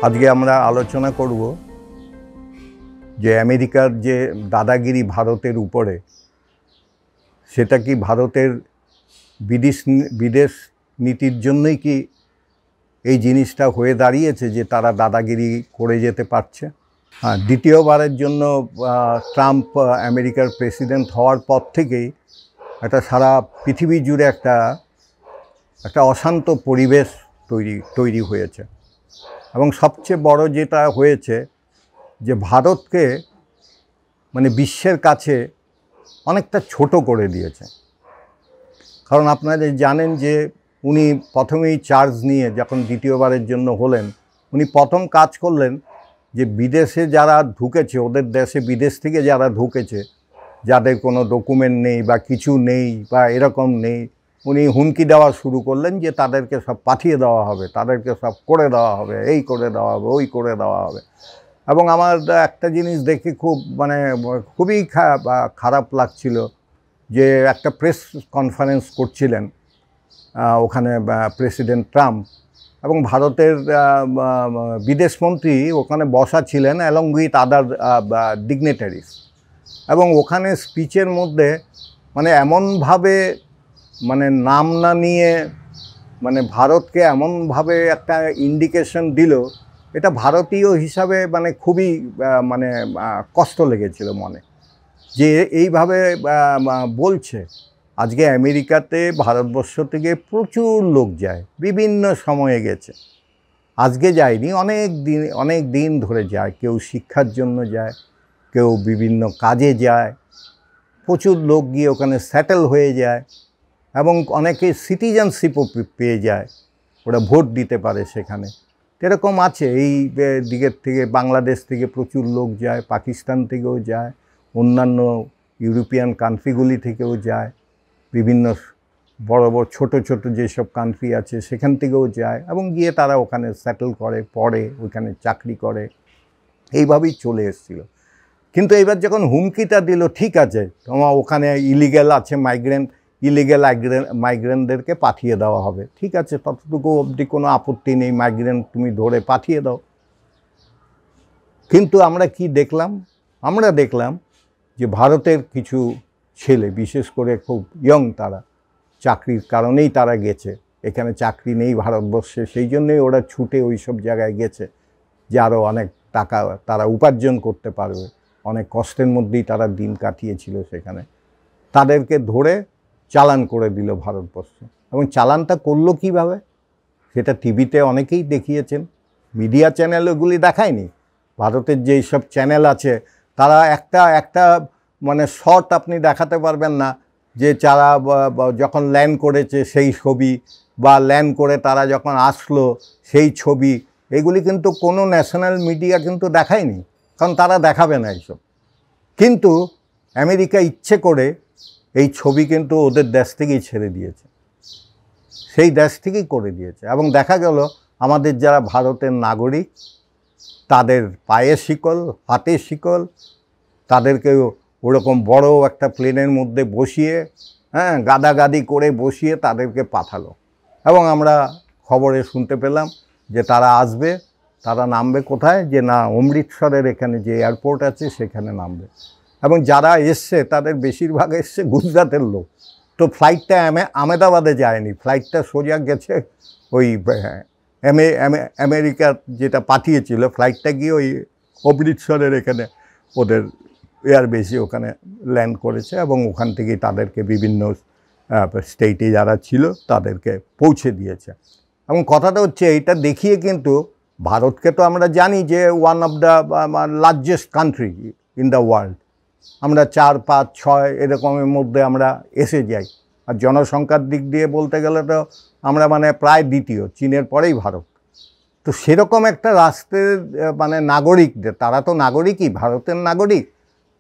আজকে আমরা আলোচনা করব যে আমেরিকার যে দাদাগিরি ভারতের উপরে, সেটা কি ভারতের বিদেশ নীতির জন্যই কি এই জিনিসটা হয়ে দাঁড়িয়েছে যে তারা দাদাগিরি করে যেতে পারছে? হ্যাঁ, দ্বিতীয়বারের জন্য ট্রাম্প আমেরিকার প্রেসিডেন্ট হওয়ার পর থেকেই একটা সারা পৃথিবী জুড়ে একটা অশান্ত পরিবেশ তৈরি হয়েছে। এবং সবচেয়ে বড় যেটা হয়েছে যে ভারতকে মানে বিশ্বের কাছে অনেকটা ছোট করে দিয়েছে। কারণ আপনারা জানেন যে উনি প্রথমেই চার্জ নিয়ে যখন দ্বিতীয়বারের জন্য হলেন, উনি প্রথম কাজ করলেন যে বিদেশে যারা ঢুকেছে, ওদের দেশে বিদেশ থেকে যারা ঢুকেছে, যাদের কোনো ডকুমেন্ট নেই বা কিছু নেই বা এরকম নেই, উনি হুমকি দেওয়া শুরু করলেন যে তাদেরকে সব পাঠিয়ে দেওয়া হবে, তাদেরকে সব করে দেওয়া হবে, এই করে দেওয়া হবে, ওই করে দেওয়া হবে। এবং আমার একটা জিনিস দেখে খুবই খারাপ লাগছিল যে একটা প্রেস কনফারেন্স করছিলেন ওখানে প্রেসিডেন্ট ট্রাম্প, এবং ভারতের বিদেশমন্ত্রী ওখানে বসা ছিলেন অ্যালং উইথ আদার ডিগনিটারিজ। এবং ওখানে স্পিচের মধ্যে এমনভাবে নাম না নিয়ে ভারতকে এমনভাবে একটা ইন্ডিকেশন দিল, এটা ভারতীয় হিসাবে খুবই কষ্ট লেগেছিল মনে, যে এইভাবে বলছে। আজকে আমেরিকাতে ভারতবর্ষ থেকে প্রচুর লোক যায়, বিভিন্ন সময়ে গেছে, আজকে যায়নি, অনেক দিন ধরে যায়। কেউ শিক্ষার জন্য যায়, কেউ বিভিন্ন কাজে যায়, প্রচুর লোক গিয়ে ওখানে সেটেল হয়ে যায়, এবং অনেকে সিটিজেনশিপও পেয়ে যায়, ওরা ভোট দিতে পারে সেখানে। এরকম আছে এই দিকের থেকে, বাংলাদেশ থেকে প্রচুর লোক যায়, পাকিস্তান থেকেও যায়, অন্যান্য ইউরোপিয়ান কান্ট্রিগুলি থেকেও যায়, বিভিন্ন বড় বড় ছোট যেসব কান্ট্রি আছে সেখান থেকেও যায়, এবং গিয়ে তারা ওখানে সেটেল করে, পড়ে, ওইখানে চাকরি করে, এইভাবেই চলে এসেছিল। কিন্তু এবার যখন হুমকিটা দিল, ঠিক আছে তোমার ওখানে ইলিগ্যাল আছে ইলিগ্যাল মাইগ্রেন্টদেরকে পাঠিয়ে দেওয়া হবে, ঠিক আছে, ততটুকু অবধি কোনো আপত্তি নেই, মাইগ্রেন্ট তুমি ধরে পাঠিয়ে দাও। কিন্তু আমরা কি দেখলাম? আমরা দেখলাম যে ভারতের কিছু ছেলে, বিশেষ করে খুব ইয়ং, তারা চাকরির কারণেই তারা গেছে, এখানে চাকরি নেই ভারতবর্ষে, সেই জন্যই ওরা ছুটে ওই সব জায়গায় গেছে যে আরও অনেক টাকা তারা উপার্জন করতে পারবে। অনেক কষ্টের মধ্যেই তারা দিন কাটিয়েছিল সেখানে। তাদেরকে ধরে চালান করে দিল ভারতবর্ষ। এবং চালানটা করলো কীভাবে, সেটা টিভিতে অনেকেই দেখিয়েছেন, মিডিয়া চ্যানেলগুলি দেখায়নি। ভারতের যেই সব চ্যানেল আছে তারা একটা শর্ট আপনি দেখাতে পারবেন না যে যারা যখন ল্যান্ড করেছে সেই ছবি, বা ল্যান্ড করে তারা যখন আসলো সেই ছবি, এগুলি কিন্তু কোনো ন্যাশনাল মিডিয়া কিন্তু দেখায়নি, কারণ তারা দেখাবে না এইসব। কিন্তু আমেরিকা ইচ্ছে করে এই ছবি কিন্তু ওদের দেশ থেকেই ছেড়ে দিয়েছে, সেই দেশ থেকেই করে দিয়েছে। এবং দেখা গেল আমাদের যারা ভারতের নাগরিক, তাদের পায়ে শিকল, হাতে শিকল, তাদেরকেও ওরকম বড় একটা প্লেনের মধ্যে বসিয়ে, গাদাগাদি করে বসিয়ে তাদেরকে পাঠালো। এবং আমরা খবরে শুনতে পেলাম যে তারা আসবে, তারা নামবে কোথায়, যে না অমৃতসরের এখানে যে এয়ারপোর্ট আছে সেখানে নামবে। এবং যারা এসছে তাদের বেশিরভাগ এসছে গুজরাটের লোক। তো ফ্লাইটটা আহমেদাবাদে যায়নি, ফ্লাইটটা সোজা গেছে ওই আমেরিকার যেটা পাঠিয়েছিল, ফ্লাইটটা গিয়ে ওই অমৃতসরের এখানে ওদের এয়ারবেসে ওখানে ল্যান্ড করেছে, এবং ওখান থেকেই তাদেরকে বিভিন্ন স্টেটে যারা ছিল তাদেরকে পৌঁছে দিয়েছে। এবং কথাটা হচ্ছে, এইটা দেখিয়ে কিন্তু ভারতকে তো আমরা জানি যে one of the largest country in the world, আমরা 4, 5, 6 এরকমের মধ্যে আমরা এসে যাই। আর জনসংখ্যার দিক দিয়ে বলতে গেলে তো আমরা প্রায় দ্বিতীয়, চীনের পরেই ভারত। তো সেরকম একটা রাষ্ট্রের নাগরিকদের, তারা তো নাগরিকই, ভারতের নাগরিক,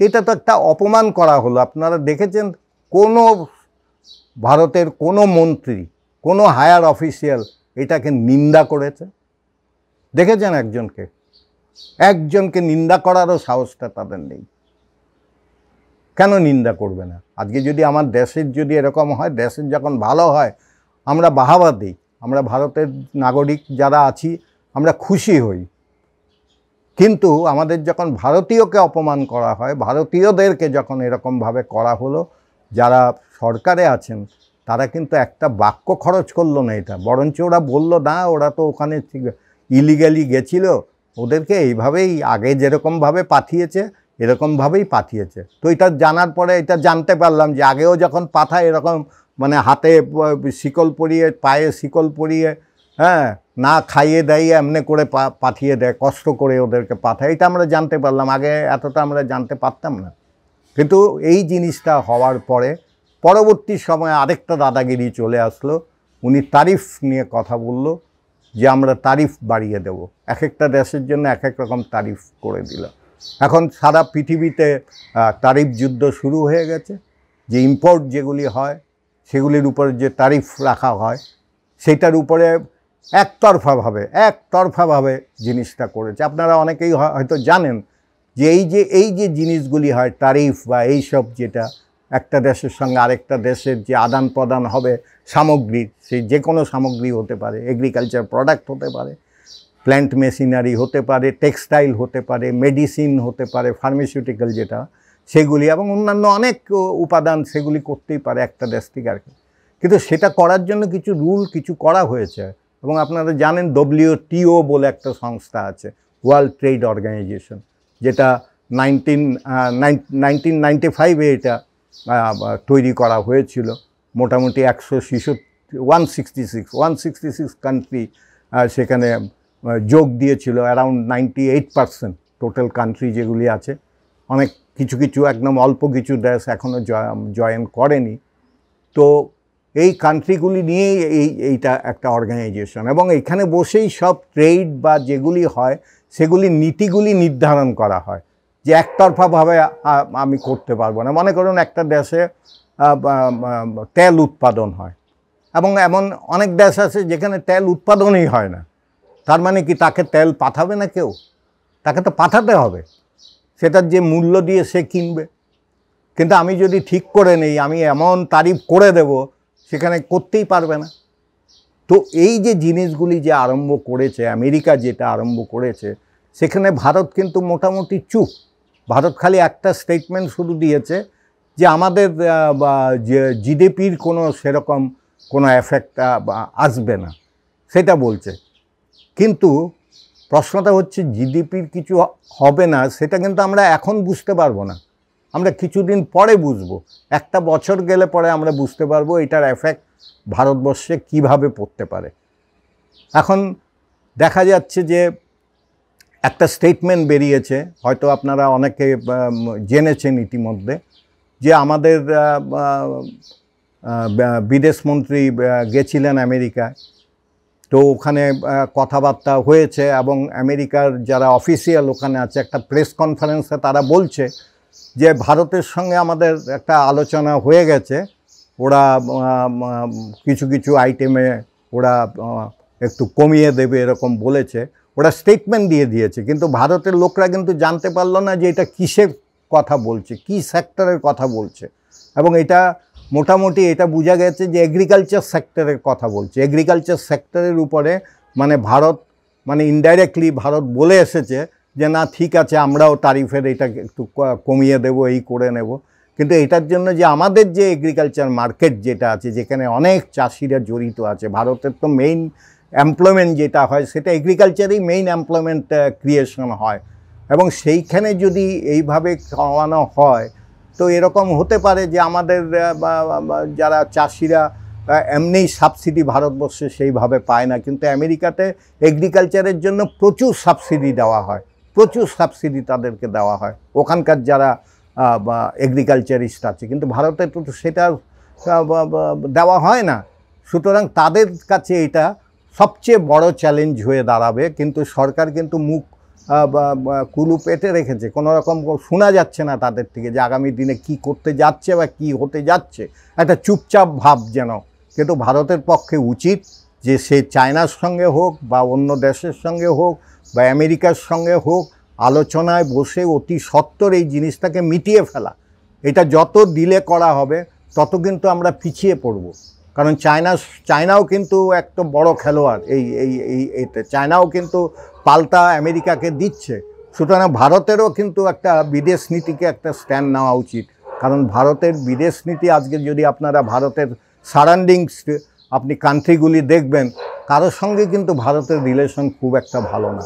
এটা তো একটা অপমান করা হলো। আপনারা দেখেছেন কোনো ভারতের কোনো মন্ত্রী, কোনো হায়ার অফিসিয়াল এটাকে নিন্দা করেছে? দেখেছেন একজনকে নিন্দা করারও সাহসটা তাদের নেই। কেন নিন্দা করবে না? আজকে যদি আমার দেশের যদি এরকম হয়, দেশের যখন ভালো হয় আমরা বাহাবা দিই, আমরা ভারতের নাগরিক যারা আছি আমরা খুশি হই কিন্তু আমাদের যখন ভারতীয়কে অপমান করা হয়, ভারতীয়দেরকে যখন এরকমভাবে করা হলো, যারা সরকারে আছেন তারা কিন্তু একটা বাক্য খরচ করলো না এটা, বরঞ্চ ওরা বলল না, ওরা তো ওখানে ইলিগালি গেছিল, ওদেরকে এইভাবেই আগে যেরকমভাবে পাঠিয়েছে এরকমভাবেই পাঠিয়েছে। তো এটা জানার পরে এটা জানতে পারলাম যে আগেও যখন পাঠায় এরকম মানে হাতে শিকল পরিয়ে, পায়ে শিকল পরিয়ে, হ্যাঁ, না খাইয়ে দেয়, এমনি করে পাঠিয়ে দেয়, কষ্ট করে ওদেরকে পাঠায়। এটা আমরা জানতে পারলাম, আগে এতটা আমরা জানতে পারতাম না। কিন্তু এই জিনিসটা হওয়ার পরে পরবর্তী সময়ে আরেকটা দাদাগিরি চলে আসলো, উনি তারিফ নিয়ে কথা বলল যে আমরা তারিফ বাড়িয়ে দেব, এক একটা দেশের জন্য এক এক রকম তারিফ করে দিল। এখন সারা পৃথিবীতে তারিফ যুদ্ধ শুরু হয়ে গেছে, যে ইম্পোর্ট যেগুলি হয় সেগুলির উপরে যে তারিফ রাখা হয় সেটার উপরে একতরফাভাবে জিনিসটা করেছে। আপনারা অনেকেই হয়তো জানেন যে এই যে জিনিসগুলি হয় তারিফ বা এইসব, যেটা একটা দেশের সঙ্গে আরেকটা দেশের যে আদান প্রদান হবে সামগ্রীর, সেই যে কোনো সামগ্রী হতে পারে, এগ্রিকালচার প্রোডাক্ট হতে পারে, প্ল্যান্ট মেশিনারি হতে পারে, টেক্সটাইল হতে পারে, মেডিসিন হতে পারে, ফার্মাসিউটিক্যাল যেটা, সেগুলি এবং অন্যান্য অনেক উপাদান, সেগুলি করতেই পারে একটা দেশ থেকে আর কি। কিন্তু সেটা করার জন্য কিছু রুল কিছু করা হয়েছে। এবং আপনারা জানেন WTO বলে একটা সংস্থা আছে, ওয়ার্ল্ড ট্রেড অর্গানাইজেশন, যেটা 1995 এটা তৈরি করা হয়েছিল। মোটামুটি 166 কান্ট্রি সেখানে যোগ দিয়েছিল, অ্যারাউন্ড 98% টোটাল কান্ট্রি যেগুলি আছে। অনেক কিছু একদম অল্প কিছু দেশ এখনও জয়েন করেনি। তো এই কান্ট্রিগুলি নিয়েই এইটা একটা অর্গানাইজেশন, এবং এখানে বসেই সব ট্রেড বা যেগুলি হয় সেগুলি নীতিগুলি নির্ধারণ করা হয়, যে একতরফাভাবে আমি করতে পারবো না। মনে করুন একটা দেশে তেল উৎপাদন হয়, এবং এমন অনেক দেশ আছে যেখানে তেল উৎপাদনই হয় না। তার মানে কি তাকে তেল পাঠাবে না কেউ? তাকে তো পাঠাতে হবে, সেটার যে মূল্য দিয়ে সে কিনবে। কিন্তু আমি যদি ঠিক করে নেই আমি এমন তারিফ করে দেব, সেখানে করতেই পারবে না। তো এই যে জিনিসগুলি যে আরম্ভ করেছে আমেরিকা, যেটা আরম্ভ করেছে, সেখানে ভারত কিন্তু মোটামুটি চুপ। ভারত খালি একটা স্টেটমেন্ট শুরু দিয়েছে যে আমাদের যে জিডিপির কোনো সেরকম কোনো এফেক্ট আসবে না, সেটা বলছে। কিন্তু প্রশ্নটা হচ্ছে জিডিপির কিছু হবে না, সেটা কিন্তু আমরা এখন বুঝতে পারবো না, আমরা কিছুদিন পরে বুঝবো। একটা বছর গেলে পরে আমরা বুঝতে পারবো এটার এফেক্ট ভারতবর্ষে কিভাবে পড়তে পারে। এখন দেখা যাচ্ছে যে একটা স্টেটমেন্ট বেরিয়েছে, হয়তো আপনারা অনেকে জেনেছেন ইতিমধ্যে, যে আমাদের বিদেশমন্ত্রী গেছিলেন আমেরিকায়। তো ওখানে কথাবার্তা হয়েছে, এবং আমেরিকার যারা অফিসিয়াল ওখানে আছে, একটা প্রেস কনফারেন্সে তারা বলছে যে ভারতের সঙ্গে আমাদের একটা আলোচনা হয়ে গেছে, ওরা কিছু আইটেমে ওরা একটু কমিয়ে দেবে এরকম বলেছে, ওরা স্টেটমেন্ট দিয়ে দিয়েছে। কিন্তু ভারতের লোকরা কিন্তু জানতে পারলো না যে এটা কিসের কথা বলছে, কি সেক্টরের কথা বলছে। এবং এটা মোটামুটি এটা বোঝা গেছে যে এগ্রিকালচার সেক্টরের কথা বলছে। এগ্রিকালচার সেক্টরের উপরে মানে ভারত মানে ইনডাইরেক্টলি ভারত বলে এসেছে যে না ঠিক আছে, আমরাও তারিফের এটা একটু কমিয়ে দেব, এই করে নেব। কিন্তু এটার জন্য যে আমাদের যে এগ্রিকালচার মার্কেট যেটা আছে, যেখানে অনেক চাষিরা জড়িত আছে, ভারতের তো মেইন এমপ্লয়মেন্ট যেটা হয় সেটা এগ্রিকালচারেই মেইন এমপ্লয়মেন্ট ক্রিয়েশন হয়। এবং সেইখানে যদি এইভাবে খাওয়ানো হয়, তো এরকম হতে পারে যে আমাদের যারা চাষিরা এমনিই সাবসিডি ভারতবর্ষে সেইভাবে পায় না, কিন্তু আমেরিকাতে এগ্রিকালচারের জন্য প্রচুর সাবসিডি দেওয়া হয়, প্রচুর সাবসিডি তাদেরকে দেওয়া হয় ওখানকার যারা এগ্রিকালচারিস্ট আছে। কিন্তু ভারতে তো সেটা দেওয়া হয় না। সুতরাং তাদের কাছে এটা সবচেয়ে বড় চ্যালেঞ্জ হয়ে দাঁড়াবে। কিন্তু সরকার কিন্তু মুখ কুলু পেটে রেখেছে, কোনো রকম শোনা যাচ্ছে না তাদের থেকে যে আগামী দিনে কি করতে যাচ্ছে বা কি হতে যাচ্ছে, একটা চুপচাপ ভাব যেন। কিন্তু ভারতের পক্ষে উচিত যে সে চায়নার সঙ্গে হোক বা অন্য দেশের সঙ্গে হোক বা আমেরিকার সঙ্গে হোক, আলোচনায় বসে অতি সত্বর এই জিনিসটাকে মিটিয়ে ফেলা। এটা যত ডিলে করা হবে তত কিন্তু আমরা পিছিয়ে পড়ব। কারণ চায়নাও কিন্তু একটা বড় খেলোয়াড় এতে। চায়নাও কিন্তু পাল্টা আমেরিকাকে দিচ্ছে। সুতরাং ভারতেরও কিন্তু একটা বিদেশ নীতিকে একটা স্ট্যান্ড নেওয়া উচিত, কারণ ভারতের বিদেশ নীতি আজকে যদি আপনারা ভারতের সারাউন্ডিংস আপনি কান্ট্রিগুলি দেখবেন, কারোর সঙ্গে কিন্তু ভারতের রিলেশন খুব একটা ভালো না।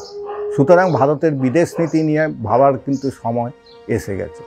সুতরাং ভারতের বিদেশ নীতি নিয়ে ভাবার কিন্তু সময় এসে গেছে।